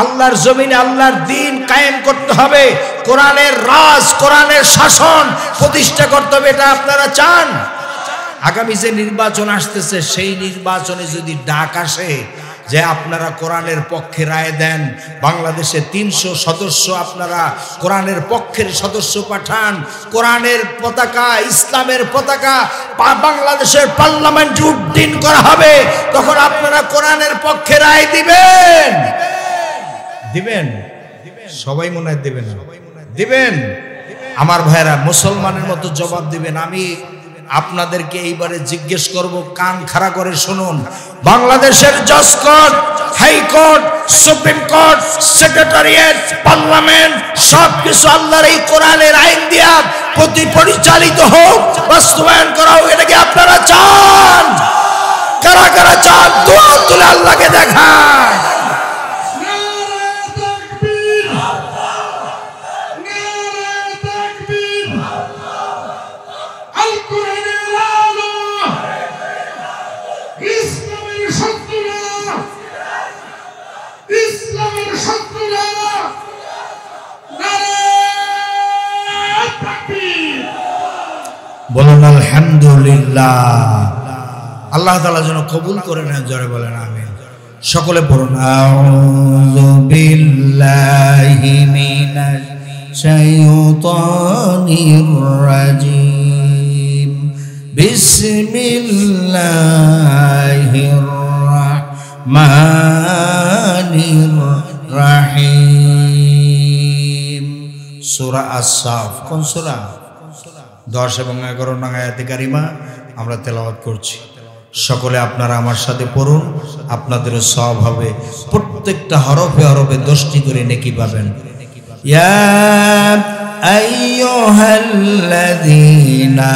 আল্লাহর জমিনে আল্লাহর দ্বীন কায়েম করতে হবে, কোরআনের রাজ, কোরআনের শাসন প্রতিষ্ঠা করতে হবে। এটা আপনারা চান? আগামী যে নির্বাচন আসতেছে সেই নির্বাচনে যদি ডাক আসে যে আপনারা কোরআনের পক্ষে রায় দেন, বাংলাদেশে ৩০০ সদস্য আপনারা কোরআনের পক্ষের সদস্য পাঠান, কোরআনের পতাকা, ইসলামের পতাকা বাংলাদেশের পার্লামেন্টে উড্ডীন করা হবে, তখন আপনারা কোরআনের পক্ষে রায় দিবেন? দিবেন? সবাই মনে হয় দেবেন, দিবেন? আমার ভাইরা মুসলমানের মতো জবাব দিবেন। আমি আপনাদেরকে এইবারে জিজ্ঞেস করব, কান খাড়া করে শুনুন। বাংলাদেশের জজ court, high court, supreme court, secretariat, parliament সবকিছু আল্লাহর এই কোরআনের আইন দিয়া পরিচালিত হোক, বাস্তবায়ন করা হোক। এটা কি আপনারা চান? কারা কারা চান? দোয়া তুলে আল্লাহকে দেখান। বলুন আলহামদুলিল্লাহ। আল্লাহ তাআলা যেন কবুল করে নেন, জোরে বলেন আমিন। সকলে পড়ুন আউযু বিল্লাহি মিনাশ শাইতানির রাজিম, বিসমিল্লাহির রাহমানির রাহিম। সূরা আস-সাফ। কোন সূরা? 10 এবং 11 নং আয়াতে কারিমা আমরা তেলাওয়াত করছি। সকলে আপনারা আমার সাথে পড়ুন, আপনাদেরও সওয়াব হবে। প্রত্যেকটা হরফে হরফে 10টি করে নেকি পাবেন। ইয়া আইয়ুহাল্লাযীনা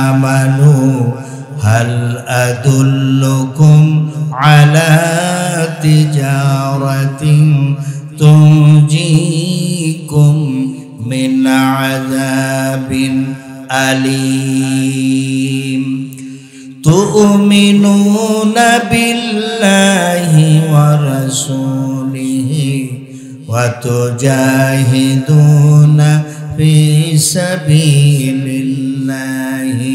আমানু হাল আদুল্লুকুম আলা তিজারাতিন তুনজিকুম মিন আযাবিন আলীম তুমিনুনা বিল্লাহি ওয়া রাসূলিহি ওয়া তুজাহিদুনা ফি সাবিলিল্লাহি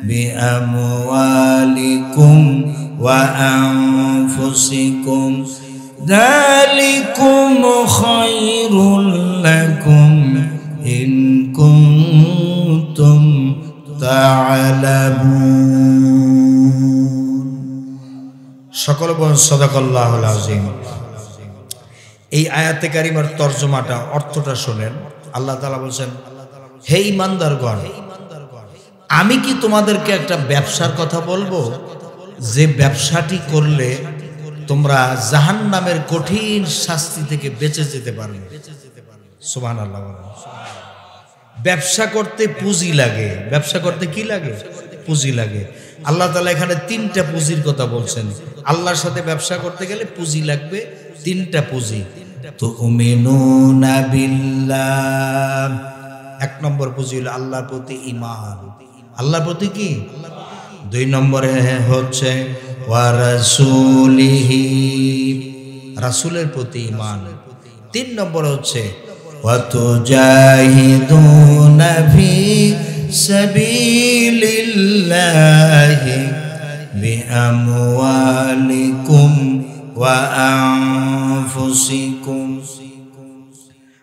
বিআমওয়ালিকুম ওয়া আনফুসিকুম যালিকুম খায়রুল লাকুম ইন কুনতুম তা'লামুন। সকলে বলেন সাদাকাল্লাহুল আযীম। এই আয়াতে কারিমার তরজমাটা, অর্থটা শুনেন। আল্লাহ তাআলা বলেন, হে ঈমানদারগণ, আমি কি তোমাদেরকে একটা ব্যবসার কথা বলবো, যে ব্যবসাটি করলে তোমরা জাহান্নামের কঠিন শাস্তি থেকে বেঁচে যেতে পারবে? সুবহানাল্লাহ। ব্যবসা করতে পুঁজি লাগে। ব্যবসা করতে কি লাগে? পুঁজি লাগে। আল্লাহ তাআলা এখানে 3টা পুঁজির কথা বলছেন। আল্লাহর সাথে ব্যবসা করতে গেলে পুঁজি লাগবে, 3টা পুঁজি। তুমিনুনা বিল্লাহ, 1 নম্বর পুঁজি হলো আল্লাহর প্রতি ঈমান। আল্লাহর প্রতি কি? 2 নম্বরে হচ্ছে ওয়া রাসূলিহি, রাসূলের প্রতি ঈমান। 3 নম্বরে হচ্ছে ওয়া তুজাহিদুনা ফি সাবিলিল্লাহি বিআমওয়ালিকুম ওয়া আনফুসিকুম।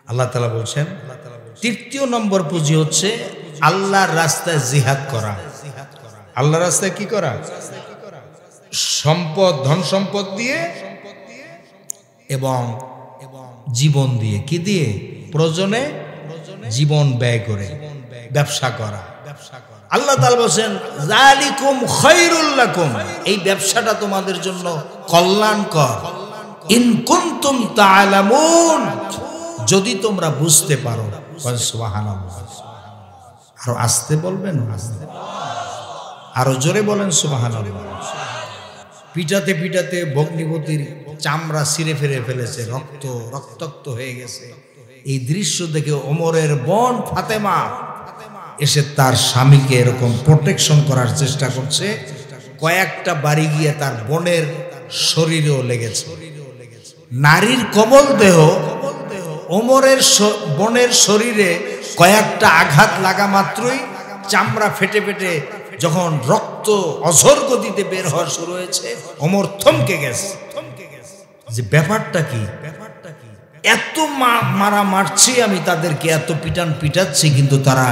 আল্লাহ তাআলা বলছেন 3য় নম্বর পুঁজি হচ্ছে আল্লাহর রাস্তায় জিহাদ করা। আল্লাহর রাস্তায় কি করা? সম্পদ, ধন সম্পদ দিয়ে এবং জীবন দিয়ে। কি দিয়ে? প্রয়োজনে জীবন ব্যয় করে ব্যবসা করা। আল্লাহ তাআলা বলেন যালিকুম খায়রুল লাকুম, এই ব্যবসাটা তোমাদের জন্য কল্যাণকর। ইন কুনতুম তা'লামুন, যদি তোমরা বুঝতে পারো। সুবহানাল্লাহ। আরো আস্তে বলবেন, আরো জোরে বলেন সুবহানাল্লাহ। পিটাতে পিটাতে ভগ্নিপতির চামড়া ছিঁড়ে ফেলে ফেলেছে, রক্তাক্ত হয়ে গেছে। এই দৃশ্য দেখে ওমরের বোন ফাতেমা এসে তার স্বামীকে এরকম প্রোটেকশন করার চেষ্টা করছে। কয়েকটা বাড়ি গিয়ে তার বোনের শরীরেও লেগেছে। নারীর কোমল দেহ ওমরের বোনের শরীরে কয়েকটা আঘাত লাগা মাত্রই চামড়া ফেটে ফেটে যখন রক্ত অঝোর গতিতে বের হওয়া শুরু হয়েছে, ওমর থমকে গেছে যে ব্যাপারটা কি, এত মারা মারছি আমি তাদেরকে, এত পিটান পিটাচ্ছি, কিন্তু তারা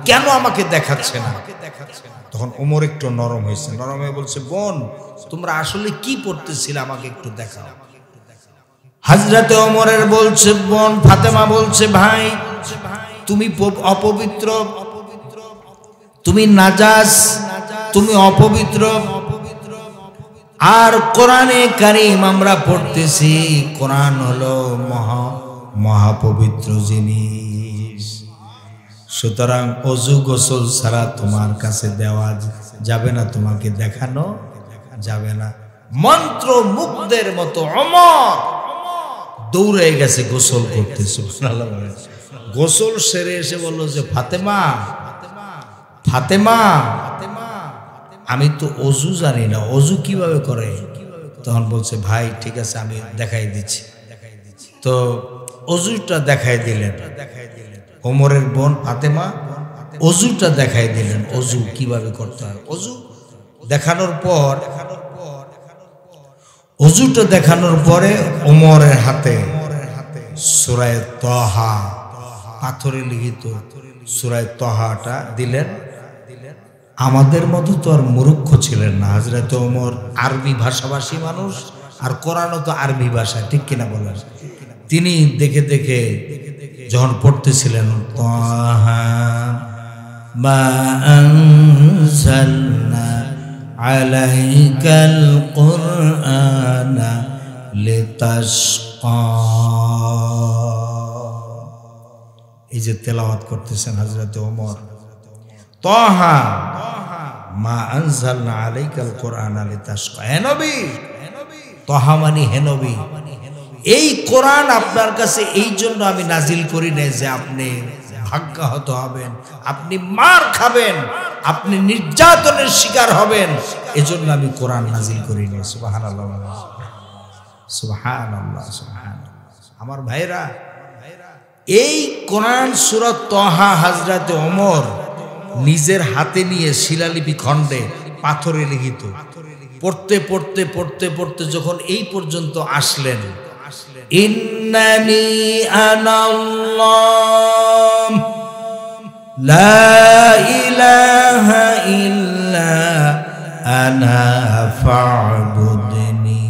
কেন আমাকে দেখাচ্ছে না। তখন ওমর একটু নরম হয়েছে, নরম হয়ে বলছে, বোন তোমরা আসলে কি পড়তেছিলে আমাকে একটু দেখাও। হযরতে ওমরের বলছে বোন ফাতেমা বলছে, ভাই তুমি অপবিত্র, তুমি নাজাস, তুমি অপবিত্র, আর কোরআনে কারীম আমরা পড়তেছি, কোরআন হলো মহাপবিত্র জিনিস, সুতরাং অজু গোসল ছাড়া তোমার কাছে দেওয়া যাবে না, তোমাকে দেখানো যাবে না। মন্ত্র মুগ্ধের মতো ওমর দৌড়ে গেছে গোসল করতে। গোসল সেরে এসে বলল যে ফাতেমা, ফাতেমা আমি তো অজু জানি না, অজু কিভাবে করে? তখন বলছে, ভাই ঠিক আছে আমি দেখাই দিচ্ছি। তো অজুটা দেখাই দিলেন ওমরের বোন ফাতেমা, অজুটা দেখাই দিলেন, অজু কিভাবে করতে হয়। অজু দেখানোর পর, অজুটা দেখানোর পরে ওমরের হাতে সূরা তাহা, পাথরে লিখিত সূরা তাহাটা দিলেন। আমাদের মতো তো আর মূর্খ ছিলেন না, হযরত ওমর আরবি ভাষাভাষী মানুষ, আর কোরআনও তো আরবি ভাষা, ঠিক কিনা বলেন। তিনি দেখে দেখে যখন পড়তেছিলেন, তাহা মা আনজালনা আলাইকাল কুরআনা লিতাশকা, এই যে তেলাওয়াত করতেছেন হযরত ওমর, তাহা মা আনজালনা আলাইকাল কুরআনা লিতাশকা, হে নবী, তাহা মানে হে নবী, এই কোরআন আপনার কাছে এই জন্য আমি নাজিল করি না যে আপনি ভাগ্যাহত হবেন, আপনি মার খাবেন, আপনি নির্যাতনের শিকার হবেন, এজন্য আমি কোরআন নাজিল করি না। সুবহানাল্লাহ, সুবহানাল্লাহ, সুবহানাল্লাহ। আমার ভাইরা, এই কোরআন সূরা তাহা হযরতে ওমর নিজের হাতে নিয়ে শিলালিপি খণ্ডে পাথরে লিখিত পড়তে পড়তে পড়তে পড়তে যখন এই পর্যন্ত আসলেন, ইন্নানি আনাল্লাহ লা ইলাহা ইল্লা আনা ফা'বুদনি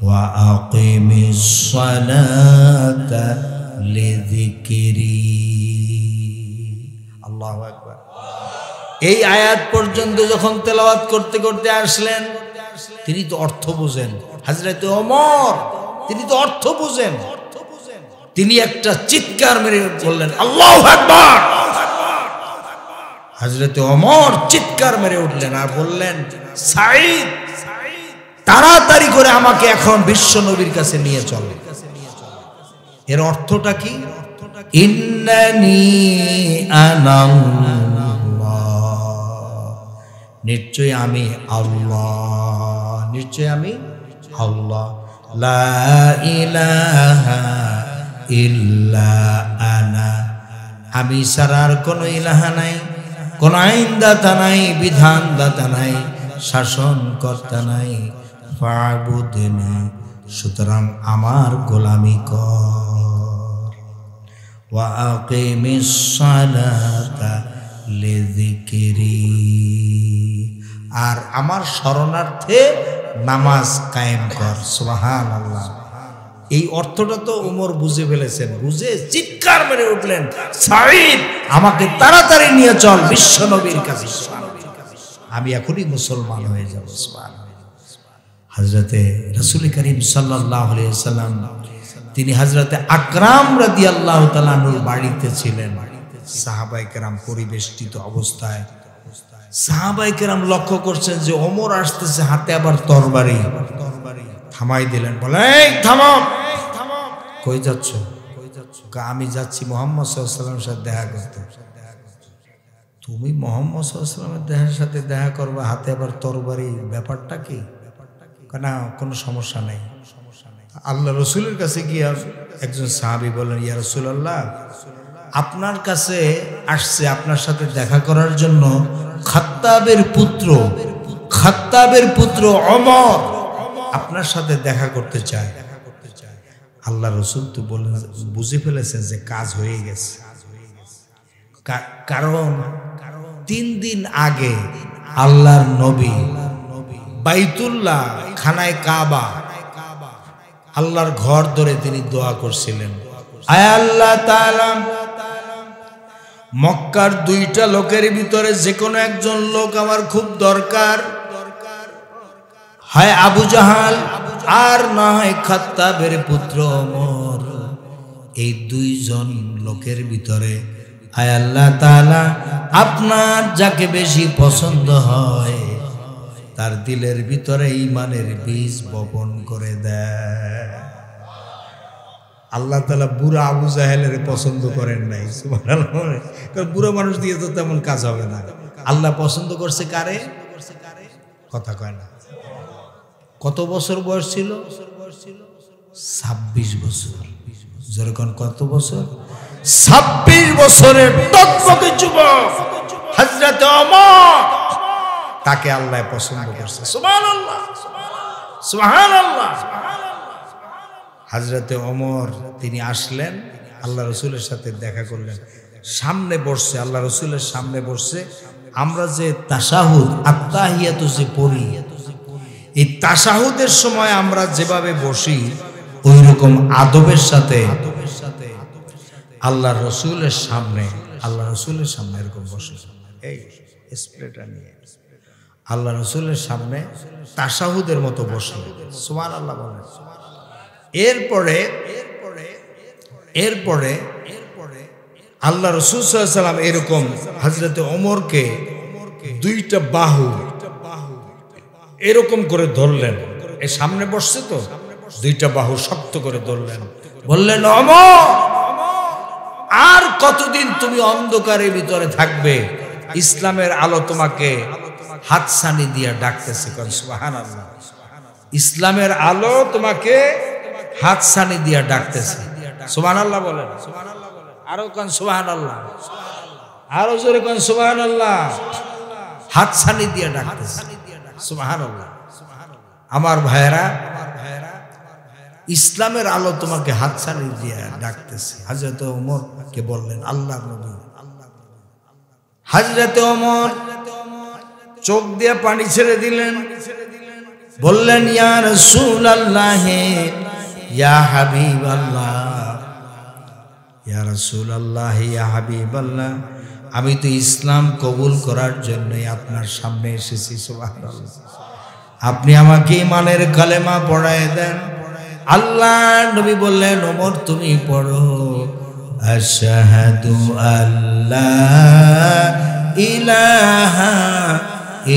ওয়া আকিমিস সালাতা লিযিকরি। আল্লাহু আকবার। এই আয়াত পর্যন্ত যখন তেলাওয়াত করতে করতে আসলেন, তিনি তো অর্থ বোঝেন, হযরতে ওমর তিনি তো অর্থ বোঝেন, তিনি একটা চিৎকার মেরে বললেন আল্লাহু আকবার। হযরতে ওমর চিৎকার মেরে উঠলেন আর বললেন, সাঈদ তাড়াতাড়ি করে আমাকে এখন বিশ্ব নবীর কাছে নিয়ে চলো। এর অর্থটা কি? ইন্নানি আনাল্লাহ, নিশ্চয় আমি আল্লাহ, নিশ্চয় আমি আল্লাহ, লা ইলাহা ইল্লা আনা, আমি ছাড়া আর কোনো ইলাহা নাই, কোন আইনদাতা নাই, বিধানদাতা নাই, শাসনকর্তা নাই, ফা'বুদনি, সুতরাং আমার গোলামি কর, ওয়া আকিমিস সালাতা লিযিকরি, আর আমার শরণার্থে নামাজ কায়েম কর। সুবহানাল্লাহ। এই অর্থটা তো ওমর বুঝে ফেলেছেন, বুঝে চিৎকার মেরে উঠলেন, সাঈদ আমাকে তাড়াতাড়ি নিয়ে চল বিশ্ব নবীর কাছে, আমি এখনই মুসলমান হয়ে যাব। সুবহানাল্লাহ। হযরতে রাসূল করিম সাল্লাল্লাহু আলাইহি ওয়াসাল্লাম তিনি হযরতে আকরাম রাদিয়াল্লাহু তাআলা আনহুর বাড়িতে ছিলেন, সাহাবায়ে কেরাম পরিবেষ্টিত অবস্থায়। সাহাবায়ে কেরাম লক্ষ্য করছেন যে ওমর আসতেছে, হাতে আবার তরবারি, থামাই দিলেন, বলে এই থামো, কই যাচ্ছ? আমি যাচ্ছি মুহাম্মদ সাল্লাল্লাহু আলাইহি ওয়াসাল্লামের সাথে দেখা করতে। তুমি মুহাম্মদ সাল্লাল্লাহু আলাইহি ওয়াসাল্লামের সাথে দেখা করবা, হাতে আবার তরবারি, ব্যাপারটা কি? না কোনো সমস্যা নেই। আল্লাহ রসুলের কাছে গিয়ে একজন সাহাবী বললেন, ইয়া রাসূলুল্লাহ, আপনার কাছে আসছে আপনার সাথে দেখা করার জন্য খাত্তাবের পুত্র ওমর আপনার সাথে দেখা করতে চায়। আল্লাহ রসুল তো বললেন, বুঝে ফেলেছেন যে কাজ হয়ে গেছে। কারণ 3 দিন আগে আল্লাহর নবী বাইতুল্লাহ খানায় কাবা আল্লাহর ঘর ধরে তিনি দোয়া করছিলেন, আয় আল্লাহ তাআলা, মক্কার 2টা লোকের ভিতরে যে কোনো একজন লোক আমার খুব দরকার, হয় আবু জাহাল আর না হয় খাত্তাবের পুত্র ওমর। এই 2 জন লোকের ভিতরে আয় আল্লাহ তাআলা আপনার যাকে বেশি পছন্দ হয় তার দিলের ভিতরে ঈমানের বীজ বপন করে দেয়। আল্লাহ তাআলা বুড়া আবু জাহেলের পছন্দ করেন নাই, সুবহানাল্লাহ। কারণ বুড়া মানুষ দিয়ে তো তেমন কাজ হবে না। আল্লাহ পছন্দ করছে কারে? কথা কয় না। কত বছর বয়স ছিল? 26 বছর। যেরকম কত বছর? 26 বছরের টকবকে যুবক হযরত ওমর, তাকে আল্লাহ পছন্দ করছে। সুবহানাল্লাহ, সুবহানাল্লাহ। হযরত ওমর তিনি আসলেন, আল্লাহ রসুলের সাথে দেখা করলেন, সামনে বসছে, আল্লাহ রসুলের সামনে বসছে। আমরা যে তাশাহুদ আত্তাহিয়াতু যে পড়ি, এই তাশাহুদের সময় আমরা যেভাবে বসি ওই রকম আদবের সাথে আল্লাহ রসুলের সামনে এরকম বসে, এই স্প্রেটা নিয়ে আল্লাহ রসুলের সামনে তাশাহুদের মতো বসে। সুবহানাল্লাহ বলেন। এরপরে আল্লাহ রসুল সাল্লাল্লাহু আলাইহি ওয়াসাল্লাম এরকম হযরত ওমরকে 2টা বাহু এরকম করে ধরলেন। এই সামনে বসছে তো, 2টা বাহু শক্ত করে ধরলেন, বললেন, ওমর, আর কতদিন তুমি অন্ধকারের ভিতরে থাকবে? ইসলামের আলো তোমাকে হাতছানি দিয়া ডাকতেছে। সুবহানাল্লাহ। ইসলামের আলো তোমাকে হাতছানি দিয়া ডাকতেছে। সুবহানাল্লাহ বলেন। আরো কোন সুবহানাল্লাহ, আরো জোরে কোন সুবহানাল্লাহ। হাতছানি দিয়া ডাকতেছে। সুবহানাল্লাহ। আমার ভাইরা, ইসলামের আলো তোমাকে হাতছানি দিয়া ডাকতেছে। হযরত ওমর কে বললেন, আল্লাহর নবী। হযরত ওমর চোখ দিয়ে পানি ছেড়ে দিলেন, বললেন, ইয়া রাসূলুল্লাহ, ইয়া হাবিবাল্লাহ, ইয়া রাসূলুল্লাহ, ইয়া হাবিবাল্লাহ, আমি তো ইসলাম কবুল করার জন্যই আপনার সামনে এসেছি। সুবহানাল্লাহ। আপনি আমাকে ঈমানের কালেমা পড়ায় দেন। আল্লাহ নবী বললেন, ওমর তুমি পড়ো, আশহাদু আল্লা ইলাহা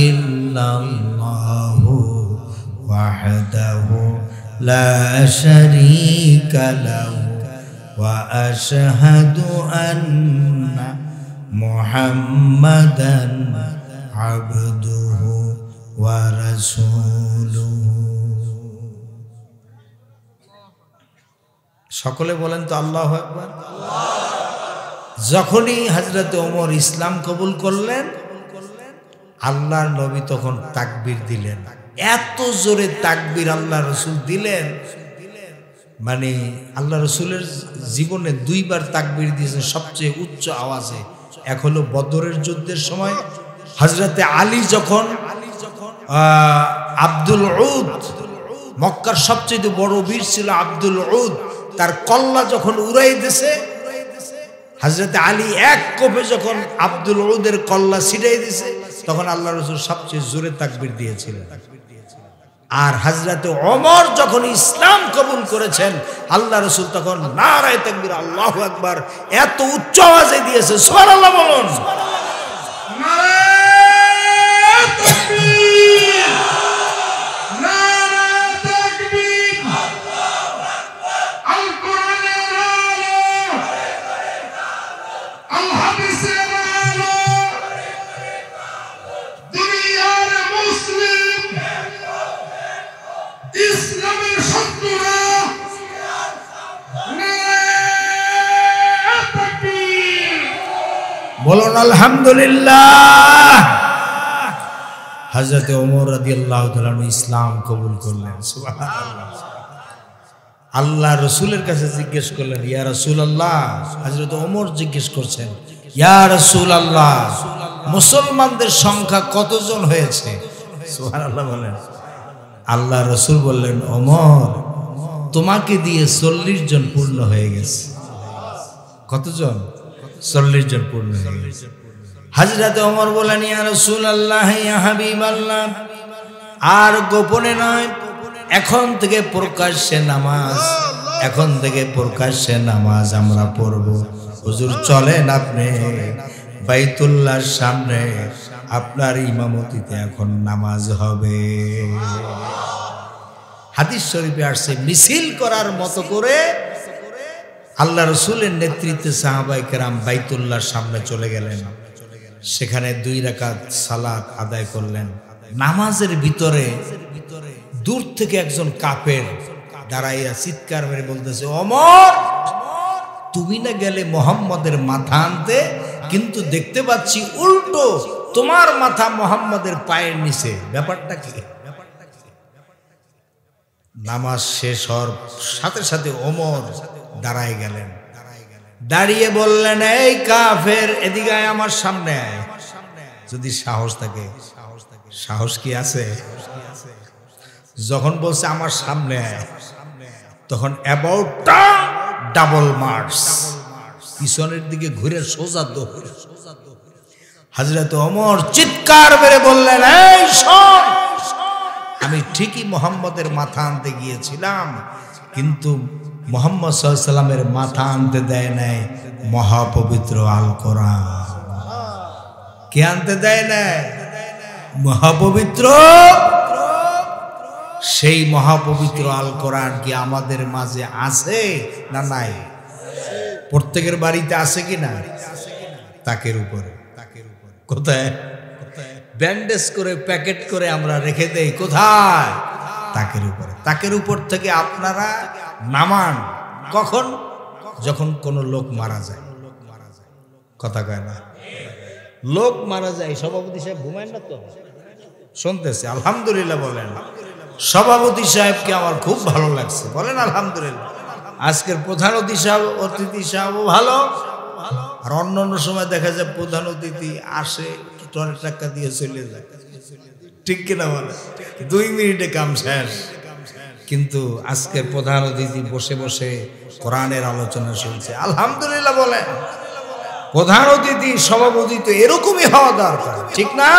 ইল্লাল্লাহু ওয়াহদাহু লা শারীকা লাহু ওয়া আশহাদু আন্না মুহাম্মাদান আবদুহু ওয়া রাসূলুহু। সকলে বলেন তো আল্লাহু আকবার। যখনই হযরত ওমর ইসলাম কবুল করলেন, আল্লাহর নবী তখন তাকবীর দিলেন। এত জোরে তাকবীর আল্লাহ রসুল দিলেন, মানে আল্লাহ রসুলের জীবনে 2বার তাকবীর দিয়েছেন সবচেয়ে উচ্চ আওয়াজে। এক হলো বদরের যুদ্ধের সময় হযরতে আলী যখন আব্দুল উদ, মক্কার সবচেয়ে বড় বীর ছিল আব্দুল উদ, তার কল্লা যখন উড়াই দিয়েছে, হযরতে আলী এক কোপে যখন আব্দুল উদের কল্লা ছিটাই দিয়েছে, তখন আল্লাহ রাসূল সবচেয়ে জোরে তাকবীর দিয়েছিলেন। আর হযরতে ওমর যখন ইসলাম কবুল করেছেন, আল্লাহ রাসূল তখন নারায়ে তাকবীর, আল্লাহু আকবার এত উচ্চ আওয়াজে দিয়েছে। সুবহানাল্লাহ বলুন। নারায়ে তাকবীর, নারায়ে তাকবীর। আল কোরআনের আলো, আল হাদিসের আলো, দুনিয়ার মুসলিম, ইসলামের শত্রুরা বলুন আলহামদুলিল্লাহ। হযরত ওমর রাদিয়াল্লাহু তাআলা ইসলাম কবুল করলেন। সুবহানাল্লাহ। আল্লাহ রসুলের কাছে জিজ্ঞেস করলেন, ইয়া রাসূলুল্লাহ। হযরত ওমর জিজ্ঞেস করছেন, ইয়া রাসূলুল্লাহ, মুসলমানদের সংখ্যা কতজন হয়েছে? সুবহানাল্লাহ বলেন। আল্লাহ রসুল বললেন, ওমর, তোমাকে দিয়ে 40 জন পূর্ণ হয়ে গেছে। কতজন? 40 জন পূর্ণ হয়ে গেছে। হযরত ওমর বললেন, ইয়া রাসূলুল্লাহ, ইয়া হাবিবাল্লাহ, আর গোপনে নয়, এখন থেকে প্রকাশ্যে নামাজ, এখন থেকে প্রকাশ্যে নামাজ আমরা পড়ব। হুজুর চলেন, আপনি বাইতুল্লাহর সামনে আপনার ইমামতিতে এখন নামাজ হবে। হাদিস শরীফে আসছে, মিছিল করার মতো করে আল্লাহ রসুলের নেতৃত্বে সাহাবায়ে কেরাম বাইতুল্লাহর সামনে চলে গেলেন। সেখানে 2 রাকাত সালাত আদায় করলেন। নামাজের ভিতরে দূর থেকে একজন কাফের দাঁড়াইয়া চিৎকার মেরে বলতেছে, ওমর, তুমি না গেলে মুহাম্মদের মাথা আনতে, কিন্তু দেখতে পাচ্ছি উল্টো তোমার মাথা মুহাম্মদের পায়ের নিচে, ব্যাপারটা কি? নামাজ শেষ হওয়ার সাথে সাথে ওমর দাঁড়ায় গেলেন। দাঁড়িয়ে বললেন, এই কাফের, এদিকে আয়, আমার সামনে আয়। যদি সাহস থাকে। সাহস কি আছে? যখন বলছে আমার সামনে আয়, তখন অ্যাবাউট ডাবল মার্চ, পিছনের দিকে ঘুরে সোজা দৌড়। হযরত ওমর চিৎকার মেরে বললেন, এই শোন, আমি ঠিকই মুহাম্মদের মাথা আনতে গিয়েছিলাম, কিন্তু মুহাম্মদ সাল্লাল্লাহু আলাইহি সাল্লামের মাথা আনতে দেয় নাই মহাপবিত্র আল কোরআন। কে আনতে দেয় নাই? মহাপবিত্র। সেই মহাপবিত্র আল কোরআন কি আমাদের মাঝে আছে না নাই? প্রত্যেকের বাড়িতে আছে কি না? তাকের উপরে। কোথায়? ব্যান্ডেজ করে প্যাকেট করে আমরা রেখে দেই। কোথায়? তাকের উপরে। তাকের উপর থেকে আপনারা নামান কখন? যখন কোনো লোক মারা যায়। কথা কয় না? লোক মারা যায়, সভাপতি সাহেব ঘুমায় না তো? শুনতেছে? আলহামদুলিল্লাহ বলেন। সভাপতি সাহেবকে আমার খুব ভালো লাগছে, বলেন আলহামদুলিল্লাহ। আজকের প্রধান অতিথি সাহেবও ভালো। আর অন্য অন্য সময় দেখা যায় প্রধান অতিথি আসে, টনের টাকা দিয়ে চলে যায়, ঠিক কিনা বলে? 2 মিনিটে কাম শেষ। কিন্তু আজকের প্রধান অতিথি বসে বসে কোরআনের আলোচনা শুনছে। আলহামদুলিল্লাহ বলেন। প্রধান অতিথি, সভাপতি তো এরকমই হওয়া দরকার, ঠিক না?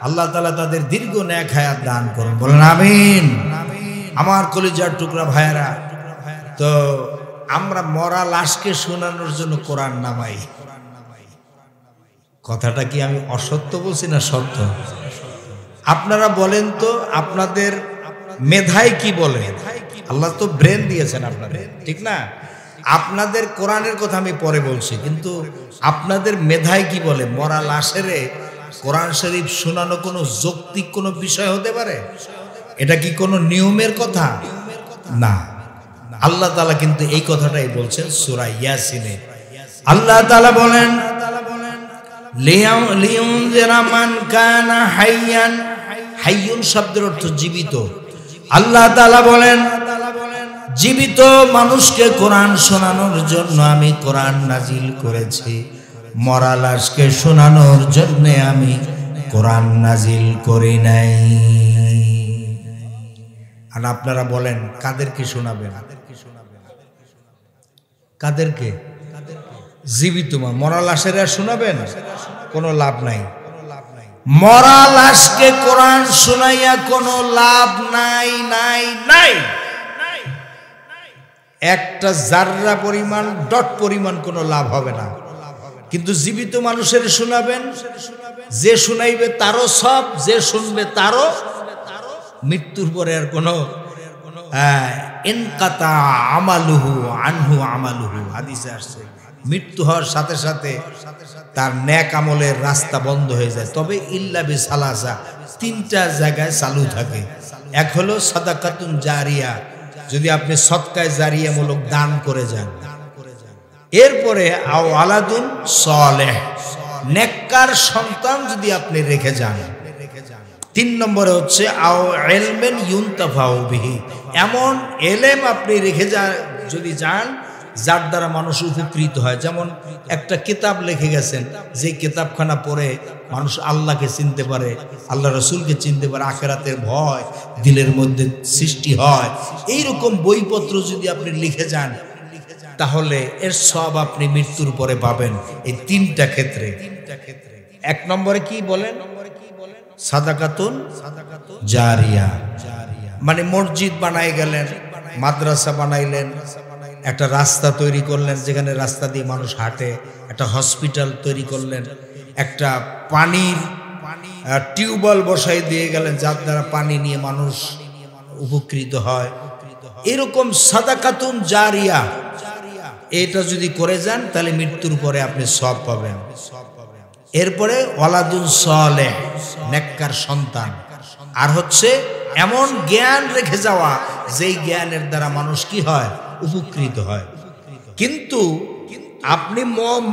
আল্লাহ তাআলা তাদের দীর্ঘ নেক হায়াত দান করুন, বলেন আমিন। আমার কলিজার টুকরা ভাইয়েরা, তো আমরা মরা লাশকে শোনানোর জন্য কোরআন নামাই। কথাটা কি আমি অসত্য বলছি না সত্য? আপনারা বলেন তো, আপনাদের মেধায় কি বলে? আল্লাহ তো ব্রেন দিয়েছেন আপনাদের, ঠিক না? আপনাদের কোরআনের কথা আমি পরে বলছি, কিন্তু আপনাদের মেধায় কি বলে? মরা লাশেরে কোরআন শরীফ শোনানো কোনো যৌক্তিক কোনো বিষয় হতে পারে? এটা কি কোনো নিয়মের কথা? না। আল্লাহ তাআলা কিন্তু এই কথাটাই বলছেন সূরা ইয়াসিনে। আল্লাহ তাআলা বলেন, লিউনজিরা মান কানা হাইয়ান। হাইয়ুন শব্দের অর্থ জীবিত। আল্লাহ তাআলা বলেন, জীবিত মানুষকে কোরআন শোনানোর জন্য আমি কোরআন নাজিল করেছি, মরা লাশকে শোনানোর জন্য আমি কোরআন নাজিল করি নাই। আর আপনারা বলেন, কাদেরকে শোনাবেন? কাদেরকে? জীবিত মরা লাশেরা শোনাবেন? কোনো লাভ নাই। মরা লাশকে কোরআন শোনাইয়া কোনো লাভ নাই, নাই, নাই। একটা জাররা পরিমাণ, ডট পরিমাণ কোনো লাভ হবে না। কিন্তু জীবিত মানুষের শোনাবেন, যে শোনাইবে তারও সব, যে শুনবে তারও। মৃত্যুর পরে আর কোনো ইনকাতা আমালুহু আনহু আমালুহু, হাদিসে আসছে, মৃত্যু হওয়ার সাথে সাথে তার নেক আমলের রাস্তা বন্ধ হয়ে যায়। তবে ইল্লা বিসালাসা, 3টা জায়গায় চালু থাকে। এক হলো সাদাকাতুন জারিয়া, যদি আপনি সদকায়ে জারিয়ামূলক দান করে যান, এরপরে আও আলাদুন সালেহ, নেককার সন্তান যদি আপনি রেখে যান। 3 নম্বরে হচ্ছে আও ইলমেন ইউনতাফাউ বিহি, এমন এলেম আপনি রেখে যদি যান যার দ্বারা মানুষ উপকৃত হয়। যেমন একটা কিতাব লিখে গেছেন, যে কিতাবখানা পড়ে মানুষ আল্লাহকে চিনতে পারে, আল্লাহ রসুলকে চিনতে পারে, আখিরাতের ভয় দিলের মধ্যে সৃষ্টি হয়, এইরকম বইপত্র যদি আপনি লিখে যান তাহলে এর সব আপনি মৃত্যুর পরে পাবেন। এই 3টা ক্ষেত্রে। 1 নম্বরে কি বলেন? সাদাকাতুন জারিয়া, মানে মসজিদ বানাই গেলেন, মাদ্রাসা বানাইলেন, একটা রাস্তা তৈরি করলেন যেখানে রাস্তা দিয়ে মানুষ হাঁটে, একটা হসপিটাল তৈরি করলেন, একটা পানির টিউবওয়েল বসাই দিয়ে গেলেন যার দ্বারা পানি নিয়ে মানুষ উপকৃত হয়। এরকম সাদাকাতুন জারিয়া এটা যদি করে যান তাহলে মৃত্যুর পরে আপনি সব পাবেন। এরপরে ওয়ালাদুন সালেহ, নেককার সন্তান। আর হচ্ছে এমন জ্ঞান রেখে যাওয়া যেই জ্ঞানের দ্বারা মানুষ কি হয়? উপকৃত হয়। কিন্তু আপনি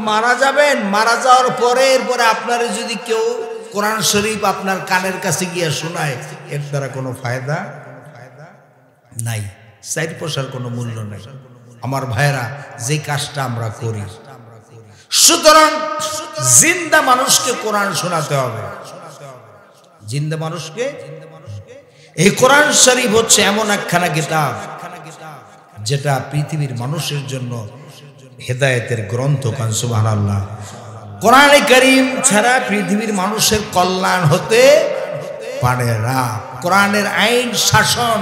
মারা যাবেন, মারা যাওয়ার পরে এরপরে আপনার যদি কেউ কোরআন শরীফ আপনার কানের কাছে গিয়ে শোনায়, এর দ্বারা কোনো ফায়দা নাই, সাইড পয়সার কোনো মূল্য নাই। আমার ভাইরা, যে কাজটা আমরা করি, সুতরাং জিন্দা মানুষকে কোরআন শোনাতে হবে। জিন্দা মানুষকে এই কোরআন শরীফ হচ্ছে এমন একখানা কিতাব যেটা পৃথিবীর মানুষের জন্য হেদায়েতের গ্রন্থ। কান সুবহানাল্লাহ। কোরআনে কারীম ছাড়া পৃথিবীর মানুষের কল্যাণ হতে পারে না। কোরআনের আইন শাসন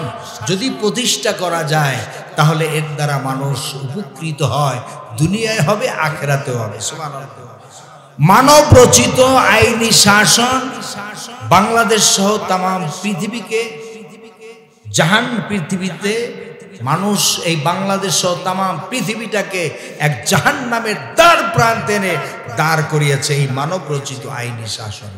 যদি প্রতিষ্ঠা করা যায় তাহলে এর দ্বারা মানুষ উপকৃত হয়, দুনিয়ায় হবে, আখিরাতেও হবে। সুবহানাল্লাহ। মানব রচিত আইনি শাসন বাংলাদেশ সহ তামাম পৃথিবীকে পৃথিবীতে মানুষ এই বাংলাদেশ সহ তামাম পৃথিবীটাকে এক জাহান্নামের দ্বার প্রান্তে এনে দাঁড় করিয়েছে এই মানব রচিত আইনি শাসন।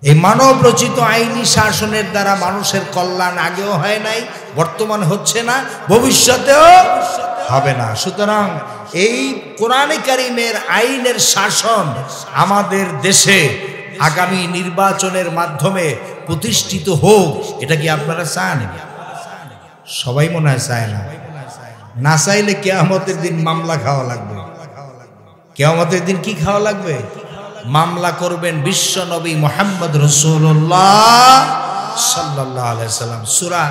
এই মানব রচিত আইনি শাসনের দ্বারা মানুষের কল্যাণ আগেও হয় নাই, বর্তমান হচ্ছে না, ভবিষ্যতেও হবে না। সুতরাং এই কোরআনে কারীমের আইনের শাসন আমাদের দেশে আগামী নির্বাচনের মাধ্যমে প্রতিষ্ঠিত হোক, এটা কি আপনারা চান? সবাই মনে হয় চায় না। না চাইলে কিয়ামতের দিন মামলা খাওয়া লাগবে। কিয়ামতের দিন কি খাওয়া লাগবে? মামলা করবেন বিশ্ব নবী মুহাম্মদ রাসূলুল্লাহ সাল্লাল্লাহু আলাইহি সাল্লাম। সূরা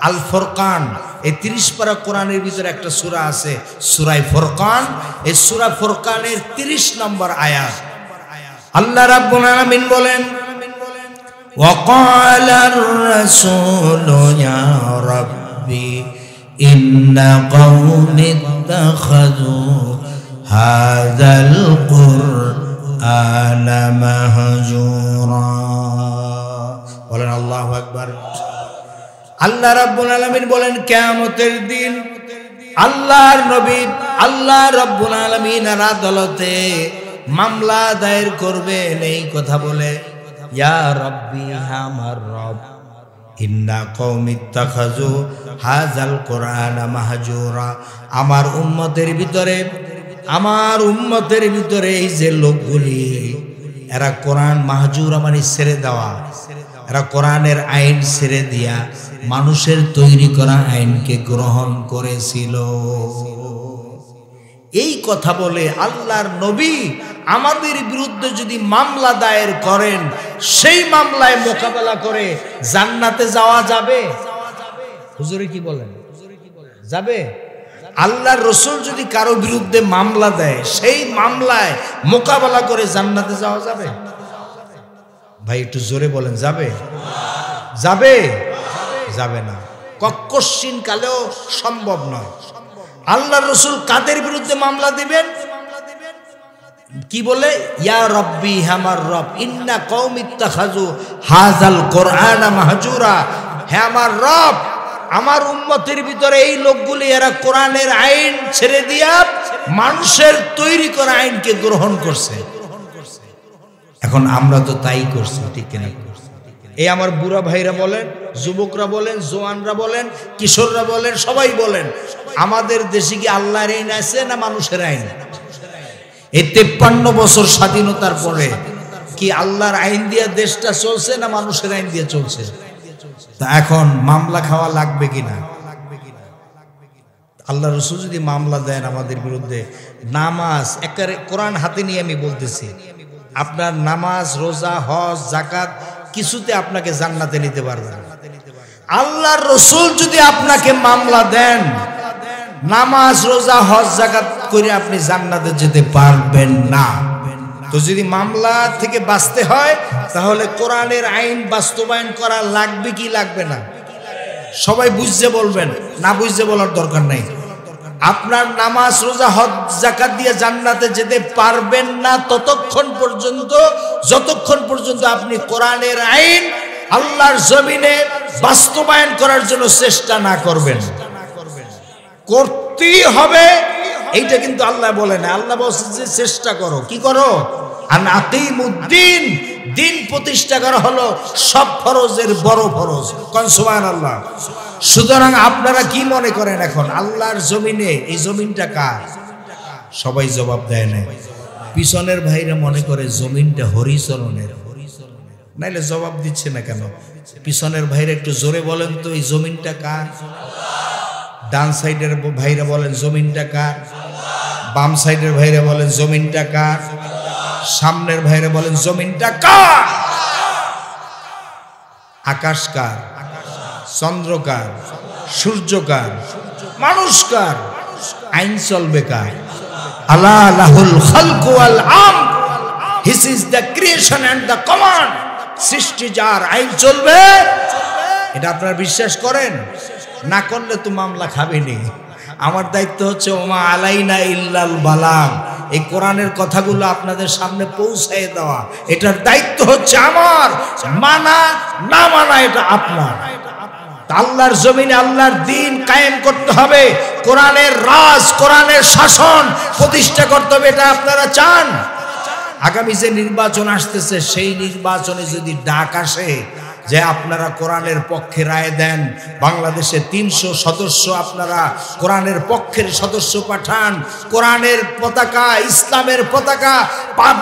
আল ফুরকান, এই 30 পারা কোরআনের ভিতরে একটা সূরা আছে, সূরা ফুরকান। এই সূরা ফুরকানের 30 নম্বর আয়াত আল্লাহ রাব্বুল আলামিন বলেন, وقال الرسول يا ربي إن قومي اتخذوا هذا القرآن مهجورا। বলেন আল্লাহু আকবার। আল্লাহ রাব্বুল আলামিন বলেন, কিয়ামতের দিন আল্লাহর নবী আল্লাহ রাব্বুল আলামিনের আদালতে মামলা দায়ের করবেন এই কথা বলে, ইয়া রাব্বি, আমার রব, ইন্না কওমি ইত্তাখাযু হাযাল কুরআনা মাহজুরা, আমার উম্মতের ভিতরে এই যে লোকগুলি, এরা কোরআন মাহজুরা মানে ছেড়ে দেওয়া, এরা কোরআনের আইন ছেড়ে দিয়া মানুষের তৈরি করা আইনকে গ্রহণ করেছিল। এই কথা বলে আল্লাহর নবী আমাদের বিরুদ্ধে যদি মামলা দায়ের করেন, সেই মামলায় মোকাবেলা করে জান্নাতে যাওয়া যাবে? হুজুরে কি বলেন, যাবে? আল্লাহর রাসূল যদি কারো বিরুদ্ধে মামলা দেয়, সেই মামলায় মোকাবেলা করে জান্নাতে যাওয়া যাবে? ভাই একটু জোরে বলেন, যাবে? যাবে? যাবে না, কখনো কালেও সম্ভব নয়। আল্লাহর রাসূল কাদের বিরুদ্ধে মামলা দিবেন? কি বলে? ইয়া রাব্বি, আমার রব, ইন্না কওমি ইত্তাখাযু হাযাল কুরআনা মাহজুরা, হে আমার রব, আমার উম্মতের ভিতরে এই লোকগুলি এরা কোরআনের আইন ছেড়ে দিয়া মানুষের তৈরি করা আইনকে গ্রহণ করছে। এখন আমরা তো তাই করছি, ঠিক কিনা? এই আমার বুড়া ভাইরা বলেন, যুবকরা বলেন, জওয়ানরা বলেন, কিশোররা বলেন, সবাই বলেন, আমাদের দেশে কি আল্লাহর আইন আছে না মানুষের আইন? এই 53 বছর স্বাধীনতার পরে কি আল্লাহর আইন দিয়ে দেশটা চলছে না মানুষের আইন দিয়ে চলছে? তা এখন মামলা খাওয়া লাগবে কিনা? আল্লাহ রাসূল যদি মামলা দেন আমাদের বিরুদ্ধে, নামাজ একেবারে কোরআন হাতে নিয়ে আমি বলতেছি, আপনার নামাজ, রোজা, হজ, যাকাত কিছুতে আপনাকে জান্নাতে নিতে পারবে না। আল্লাহর রাসূল যদি আপনাকে মামলা দেন, নামাজ, রোজা, হজ, যাকাত করে আপনি জান্নাতে যেতে পারবেন না। তো যদি মামলা থেকে বাঁচতে হয় তাহলে কোরআনের আইন বাস্তবায়ন করা লাগবে কি লাগবে না? সবাই বুঝতে বলবেন, না বুঝতে বলার দরকার নাই। আপনার নামাজ, রোজা, হজ, যাকাত দিয়ে জান্নাতে যেতে পারবেন না ততক্ষণ পর্যন্ত যতক্ষণ পর্যন্ত আপনি কোরআনের আইন আল্লাহর জমিনে বাস্তবায়ন করার জন্য চেষ্টা না করবেন। করতেই হবে এইটা কিন্তু আল্লাহ বলেন, আল্লাহ বলছে যে চেষ্টা করো। কি করো? আন আকিমুদ্দিন, দিন প্রতিষ্ঠা করা হলো সব ফরজের বড় ফরজ। কোন সুবহানাল্লাহ। সুতরাং আপনারা কি মনে করেন এখন আল্লাহর জমিনে এই জমিনটা কার? সবাই জবাব দেয় না। পিছনের ভাইরা মনে করে জমিনটা হরিচরণের। নাইলে জবাব দিচ্ছে না কেন? পিছনের ভাইরা একটু জোরে বলেন তো, এই জমিনটা কার? ডান সাইডের ভাইরা বলেন জমিনটা কার? বাম সাইডের ভাইরা বলেন জমিনটা কার? সামনের ভাইরা বলেন জমিনটা কার? আকাশ কার? চন্দ্র কার? সূর্য কার? মানুষ কার? আইন চলবে কার? আলা লাহুল খালকু ওয়াল আমর, his is the creation and the command. সৃষ্টি যার, আইন চলবে। এটা আপনারা বিশ্বাস করেন? না করলে তো মামলা খাবেনি। আমার দায়িত্ব হচ্ছে ওমা আলাইনা ইল্লাল বালাগ, এই কোরআনের কথাগুলো আপনাদের সামনে পৌঁছায় দেওয়া। এটার দায়িত্ব হচ্ছে আমার। মানা না মানা এটা আপনার। আল্লাহর জমিনে আল্লাহর দ্বীন কায়েম করতে হবে, কোরআনের রাজ, কোরআনের শাসন প্রতিষ্ঠা করতে হবে। এটা আপনারা চান? আগামী যে নির্বাচন আসতেছে সেই নির্বাচনে যদি ডাক আসে যে আপনারা কোরআনের পক্ষে রায় দেন, বাংলাদেশে 300 সদস্য আপনারা কোরআনের পক্ষের সদস্য পাঠান, কোরআনের পতাকা, ইসলামের পতাকা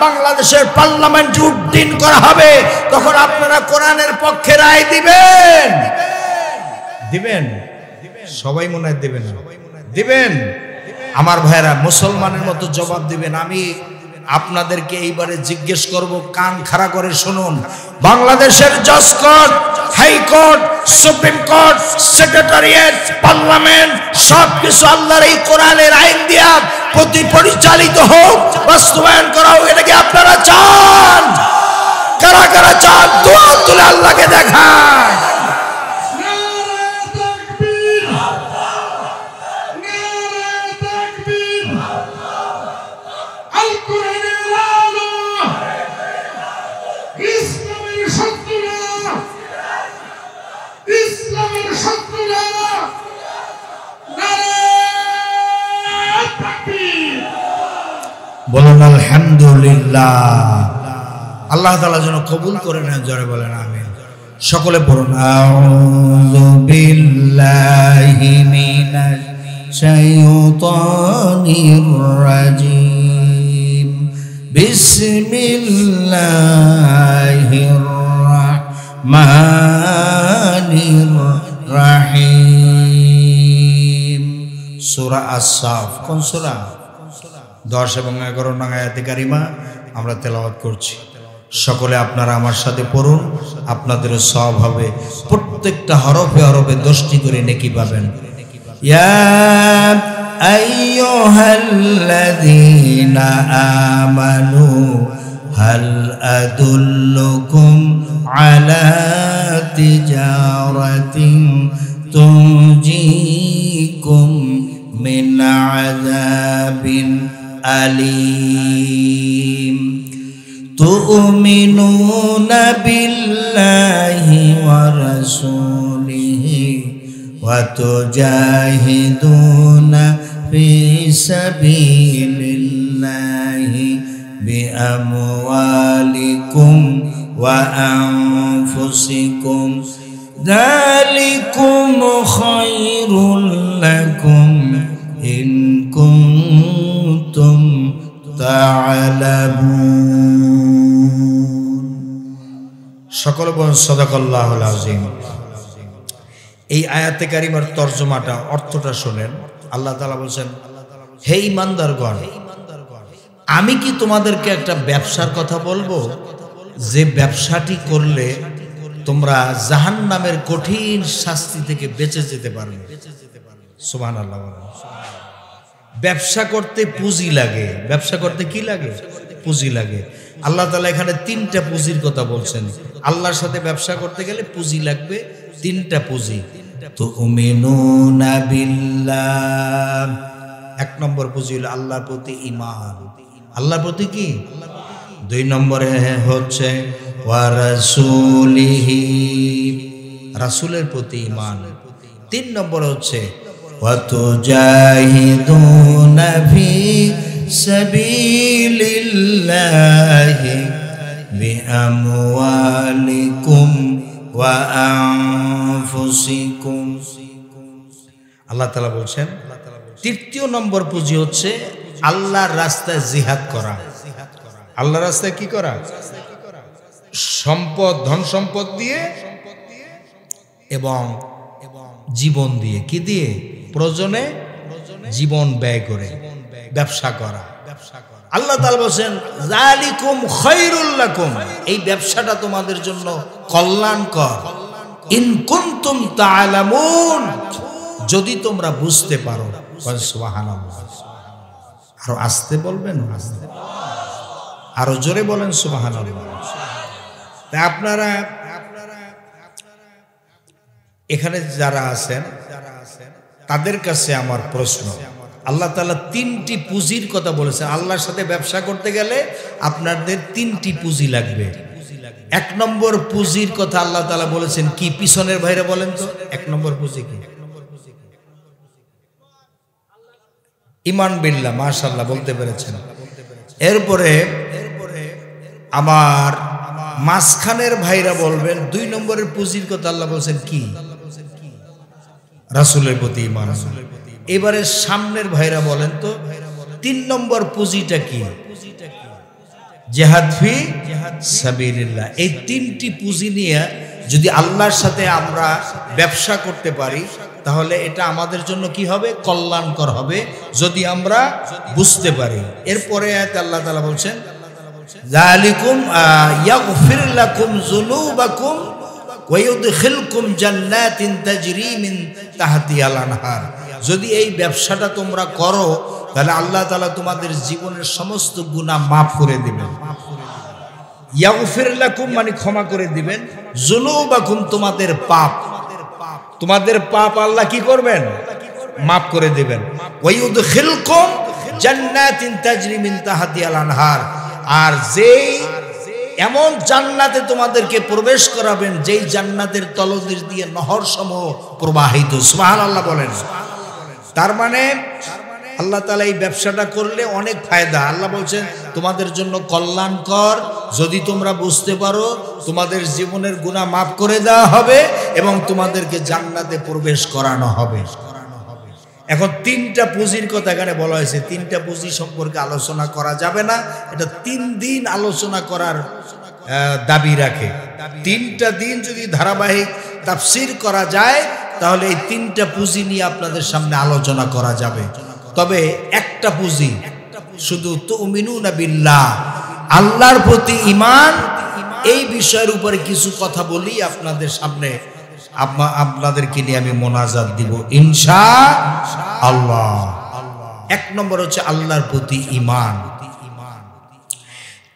বাংলাদেশের পার্লামেন্টে উড্ডীন করা হবে, তখন আপনারা কোরআনের পক্ষে রায় দিবেন? দিবেন? সবাই মনে হয় দিবেন। দিবেন? আমার ভাইরা মুসলমানের মতো জবাব দিবেন। আমি আপনাদেরকে এইবারে জিজ্ঞেস করব, কান খাড়া করে শুনুন। বাংলাদেশের জজ court, high court, supreme court, secretariat, parliament সবকিছু আল্লাহর এই কোরআনের আইন দিয়া পরিচালিত হোক, বাস্তবায়ন করা হোক। এটা কি আপনারা চান? কারা কারা চান? দোয়া তুলে আল্লাহকে দেখান। বলুন আলহামদুলিল্লাহ। আল্লাহ তাআলা যেন কবুল করে নেন। জোরে বলেন আমিন। সকলে পড়ুন আউযু বিল্লাহি মিনাশ শাইতানির রাজিম, বিসমিল্লাহির রাহমানির রাহিম। সূরা আস-সাফ। কোন সূরা? 10 এবং 11 নং আয়াতে কারিমা আমরা তেলাওয়াত করছি। সকলে আপনারা আমার সাথে পড়ুন, আপনাদেরও সওয়াব হবে। প্রত্যেকটা হরফে হরফে 10টি করে নেকি পাবেন। ইয়া আইয়ুহাল্লাযীনা আমানু হাল আদুল্লুকুম আলা তিজারাতিন তুনজিকুম মিন আযাবিন আলীম, তু'মিনুনা বিল্লাহি ওয়া রাসূলিহি ওয়া তুজাহিদুনা ফি সাবিলিল্লাহি বিআমওয়ালিকুম ওয়া আনফুসিকুম, যালিকুম খায়রুল লাকুম ইন কুনতুম تعلمون সকল বলেন সাদাকাল্লাহুল আযীম। এই আয়াতে কারিমার তরজমাটা অর্থটা শুনেন। আল্লাহ তাআলা বলেন, হে ঈমানদারগণ, আমি কি তোমাদেরকে একটা ব্যবসার কথা বলবো, যে ব্যবসাটি করলে তোমরা জাহান্নামের কঠিন শাস্তি থেকে বেঁচে যেতে পারবে। সুবহানাল্লাহ। ব্যবসা করতে পুঁজি লাগে। ব্যবসা করতে কি লাগে? পুঁজি লাগে। আল্লাহ তাআলা এখানে তিনটা পুঁজির কথা বলছেন। আল্লাহর সাথে ব্যবসা করতে গেলে পুঁজি লাগবে, তিনটা পুঁজি। তুমিনুনা বিল্লাহ, এক নম্বর পুঁজি হলো আল্লাহর প্রতি ঈমান। আল্লাহর প্রতি কি? দুই নম্বরে হচ্ছে ওয়া রাসূলিহি, রাসূলের প্রতি ঈমান। তিন নম্বর হচ্ছে ওয়া তুজাহিদুনা ফি সাবিলিল্লাহি বিআমওয়ালিকুম ওয়া আনফুসিকুম। আল্লাহ তাআলা বলছেন তৃতীয় নম্বর পুঁজি হচ্ছে আল্লাহর রাস্তায় জিহাদ করা। আল্লাহর রাস্তায় কি করা? সম্পদ, ধন সম্পদ দিয়ে এবং জীবন দিয়ে। কি দিয়ে? প্রয়োজনে জীবন ব্যয় করে ব্যবসা করা। আল্লাহ তাআলা বলেন যালিকুম খায়রুল লাকুম, এই ব্যবসাটা তোমাদের জন্য কল্যাণকর। ইন কুনতুম তা'লামুন, যদি তোমরা বুঝতে পারো। সুবহানাল্লাহ। আরো আস্তে বলবেন, আরো জোরে বলেন সুবহানাল্লাহ। তা আপনারা এখানে যারা আছেন তাদের কাছে আমার প্রশ্ন, আল্লাহ তাআলা তিনটি পুঁজির কথা বলেছেন। আল্লাহর সাথে ব্যবসা করতে গেলে আপনাদের তিনটি পুঁজি লাগবে। এক নম্বর পুঁজির কথা আল্লাহ তাআলা বলেছেন কি? পিছনের ভাইরা বলেন তো, এক নম্বর পুঁজি কি? ঈমান বিল্লাহ। মাশাআল্লাহ, বলতে পেরেছেন। এরপরে আমার মাঝখানের ভাইরা বলবেন দুই নম্বরের পুঁজির কথা আল্লাহ বলছেন কি? রাসূলের প্রতি ঈমান। এবারে সামনের ভাইরা বলেন তো তিন নম্বর পুঁজিটা কি? জিহাদ ফি সাবিলিল্লাহ। এই তিনটি পুঁজি নিয়ে যদি আল্লাহর সাথে আমরা ব্যবসা করতে পারি তাহলে এটা আমাদের জন্য কি হবে? কল্যাণকর হবে, যদি আমরা বুঝতে পারি। এরপরে আয়াতে আল্লাহ তাআলা বলছেন যালিকুম ইয়াগফির লাকুম যুনুবাকুম ওয়া ইউদখিলকুম জান্নাতিন তাজরি মিন তাহতিহাল আনহার। যদি এই ব্যবসাটা তোমরা করো তাহলে আল্লাহ তাআলা তোমাদের জীবনের সমস্ত গুনাহ মাফ করে দিবেন। ইয়াগফির লাকুম মানে ক্ষমা করে দিবেন, যুনুবাকুম তোমাদের পাপ, তোমাদের পাপ আল্লাহ কি করবেন? মাফ করে দিবেন। ওয়া ইউদখিলকুম জান্নাতিন তাজরি মিন তাহতিহাল আনহার, আর যেই এমন জান্নাতে তোমাদেরকে প্রবেশ করাবেন যেই জান্নাতের তলদেশ দিয়ে নহর সমূহ প্রবাহিত। সুবহানাল্লাহ বলেন। তার মানে আল্লাহ তাআলা এই ব্যবসাটা করলে অনেক ফায়দা। আল্লাহ বলছেন তোমাদের জন্য কল্যাণকর, যদি তোমরা বুঝতে পারো তোমাদের জীবনের গুনাহ মাফ করে দেওয়া হবে এবং তোমাদেরকে জান্নাতে প্রবেশ করানো হবে। এখন তিনটা পুঁজির কথা এখানে বলা হয়েছে। তিনটা পুঁজি সম্পর্কে আলোচনা করা যাবে না, এটা 3 দিন আলোচনা করার দাবি রাখে। 3টা দিন যদি ধারাবাহিক তাফসীর করা যায় তাহলে এই 3টা পুঁজি নিয়ে আপনাদের সামনে আলোচনা করা যাবে। তবে একটা পুঁজি শুধু তুমিনুনা বিল্লাহ, আল্লাহর প্রতি ঈমান, এই বিষয়ের উপরে কিছু কথা বলি আপনাদের সামনে। আপনাদেরকে নিয়ে আমি মোনাজাত দিব ইনশাআল্লাহ। এক নম্বর হচ্ছে আল্লাহর প্রতি ঈমান।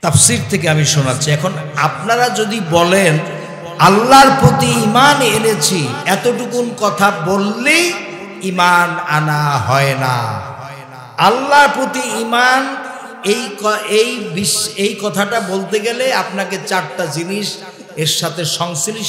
তাফসীর থেকে আমি শোনাচ্ছি। এখন আপনারা যদি বলেন আল্লাহর প্রতি ঈমান এনেছি, এতটুকুন কথা বললেই ঈমান আনা হয় না। আল্লাহর প্রতি ঈমান এই কথাটা বলতে গেলে আপনাকে 4টা জিনিস এর সাথে সংশ্লিষ্ট